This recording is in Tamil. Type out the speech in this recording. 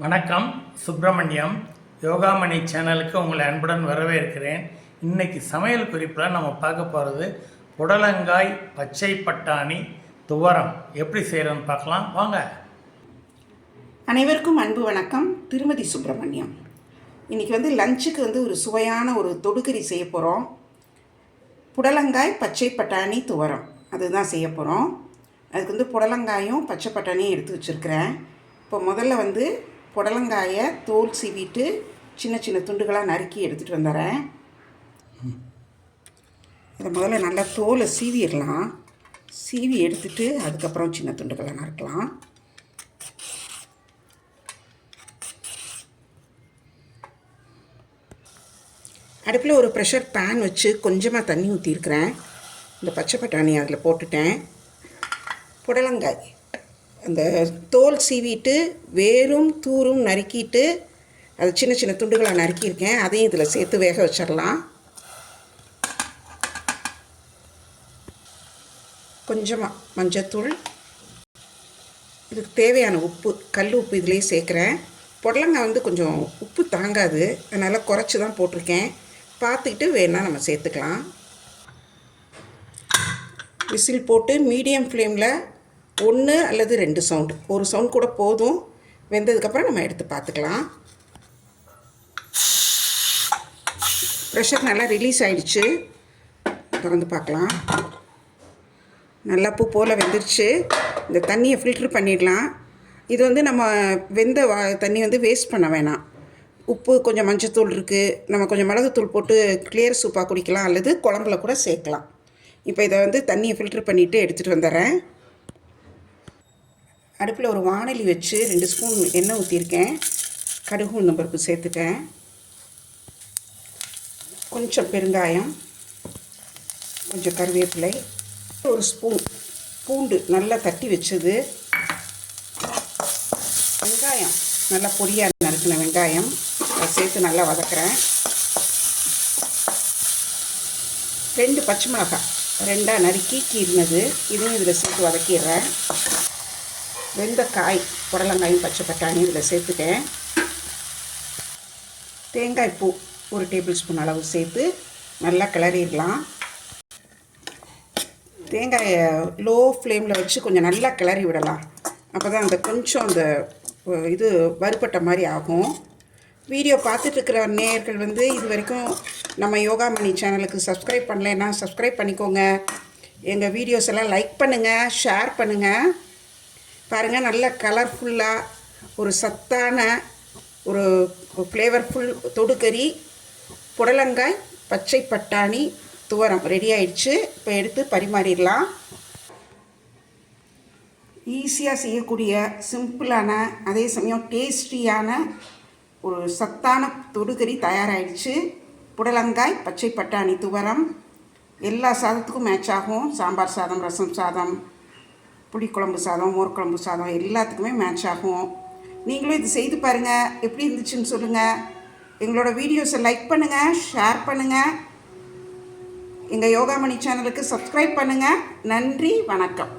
வணக்கம். சுப்பிரமணியம் யோகாமணி சேனலுக்கு உங்களை அன்புடன் வரவேற்கிறேன். இன்றைக்கி சமையல் குறிப்பில் நம்ம பார்க்க போகிறது புடலங்காய் பச்சை பட்டாணி துவரம் எப்படி செய்கிறோன்னு பார்க்கலாம் வாங்க. அனைவருக்கும் அன்பு வணக்கம். திருமதி சுப்பிரமணியம். இன்றைக்கி லஞ்சுக்கு ஒரு சுவையான ஒரு தொடுகறி செய்ய போகிறோம். புடலங்காய் பச்சை பட்டாணி துவரம் அதுதான் செய்ய போகிறோம். அதுக்கு புடலங்காயும் பச்சை பட்டாணியும் எடுத்து வச்சுருக்கிறேன். இப்போ முதல்ல புடலங்காயை தோல் சீவிட்டு சின்ன சின்ன துண்டுகளாக நறுக்கி எடுத்துகிட்டு வந்துடுறேன். இதை முதல்ல நல்லா தோலை சீவிடலாம். சீவி எடுத்துட்டு அதுக்கப்புறம் சின்ன துண்டுகளை நறுக்கலாம். அடுப்பில் ஒரு ப்ரெஷர் பேன் வச்சு கொஞ்சமாக தண்ணி ஊற்றிருக்கிறேன். இந்த பச்சை பட்டாணி அதில் போட்டுட்டேன். புடலங்காய் அந்த தோல் சீவிட்டு வேரும் தூரும் நறுக்கிட்டு அது சின்ன சின்ன துண்டுகளாக நறுக்கியிருக்கேன். அதையும் இதில் சேர்த்து வேக வச்சிடலாம். கொஞ்சமாக மஞ்சத்தூள், இதுக்கு தேவையான உப்பு, கல் உப்பு இதிலே சேர்க்குறேன். புடலங்காய் கொஞ்சம் உப்பு தாங்காது, அதனால் குறைச்சி தான் போட்டிருக்கேன். பார்த்துக்கிட்டு வேணால் நம்ம சேர்த்துக்கலாம். விசில் போட்டு மீடியம் ஃப்ளேமில் 1 அல்லது 2 சவுண்டு, ஒரு சவுண்ட் கூட போதும். வெந்ததுக்கப்புறம் நம்ம எடுத்து பார்த்துக்கலாம். ப்ரெஷர் நல்லா ரிலீஸ் ஆகிடுச்சு. திறந்து பார்க்கலாம். நல்லா பூ போல் வெந்துருச்சு. இந்த தண்ணியை ஃபில்ட்ரு பண்ணிடலாம். இது நம்ம வெந்த தண்ணி வேஸ்ட் பண்ண வேணாம். உப்பு, கொஞ்சம் மஞ்சத்தூள் இருக்குது. நம்ம கொஞ்சம் மிளகுத்தூள் போட்டு கிளியர் சூப்பாக குடிக்கலாம், அல்லது குழம்புல கூட சேர்க்கலாம். இப்போ இதை தண்ணியை ஃபில்ட்ரு பண்ணிவிட்டு எடுத்துகிட்டு வந்துடுறேன். அடுப்பில் ஒரு வாணலி வச்சு 2 ஸ்பூன் எண்ணெய் ஊற்றிருக்கேன். கடுகு உளுந்தம் பருப்பு சேர்த்துட்டேன். கொஞ்சம் பெருங்காயம், கொஞ்சம் கருவேப்பிலை, ஒரு ஸ்பூன் பூண்டு நல்லா தட்டி வச்சது, வெங்காயம் நல்லா பொடியாக நறுக்கின வெங்காயம் அதை சேர்த்து நல்லா வதக்குறேன். 2 பச்சை மிளகாய் 2ஆக நறுக்கி கீறினது, இதையும் இதில் சேர்த்து வதக்கிடுறேன். வெந்த காய் புடலங்காயும் பச்சை பட்டாணியும் இதில் சேர்த்துட்டேன். தேங்காய் பூ 1 டேபிள் ஸ்பூன் அளவு சேர்த்து நல்லா கிளறிடலாம். தேங்காயை லோ ஃப்ளேமில் வச்சு கொஞ்சம் நல்லா கிளறி விடலாம். அப்போ தான் கொஞ்சம் இது வறுபட்ட மாதிரி ஆகும். வீடியோ பார்த்துட்ருக்கிற நேயர்கள் இது வரைக்கும் நம்ம யோகாமணி சேனலுக்கு சப்ஸ்கிரைப் பண்ணலைன்னா சப்ஸ்கிரைப் பண்ணிக்கோங்க. எங்கள் வீடியோஸ் எல்லாம் லைக் பண்ணுங்கள், ஷேர் பண்ணுங்கள். பாருங்கள், நல்ல கலர்ஃபுல்லாக ஒரு சத்தான ஒரு ஃப்ளேவர்ஃபுல் தொடுகறி புடலங்காய் பச்சை பட்டாணி துவரம் ரெடி ஆயிடுச்சு. இப்போ எடுத்து பரிமாறிடலாம். ஈஸியாக செய்யக்கூடிய சிம்பிளான அதே சமயம் டேஸ்டியான ஒரு சத்தான தொடுகறி தயாராகிடுச்சு. புடலங்காய் பச்சை பட்டாணி துவரம் எல்லா சாதத்துக்கும் மேட்ச் ஆகும். சாம்பார் சாதம், ரசம் சாதம், புளிக்குழம்பு சாதம், மோர் குழம்பு சாதம் எல்லாத்துக்குமே மேட்ச் ஆகும். நீங்களும் இது செய்து பாருங்கள். எப்படி இருந்துச்சுன்னு சொல்லுங்கள். எங்களோட வீடியோஸை லைக் பண்ணுங்கள், ஷேர் பண்ணுங்கள். எங்கள் யோகாமணி சேனலுக்கு சப்ஸ்கிரைப் பண்ணுங்கள். நன்றி, வணக்கம்.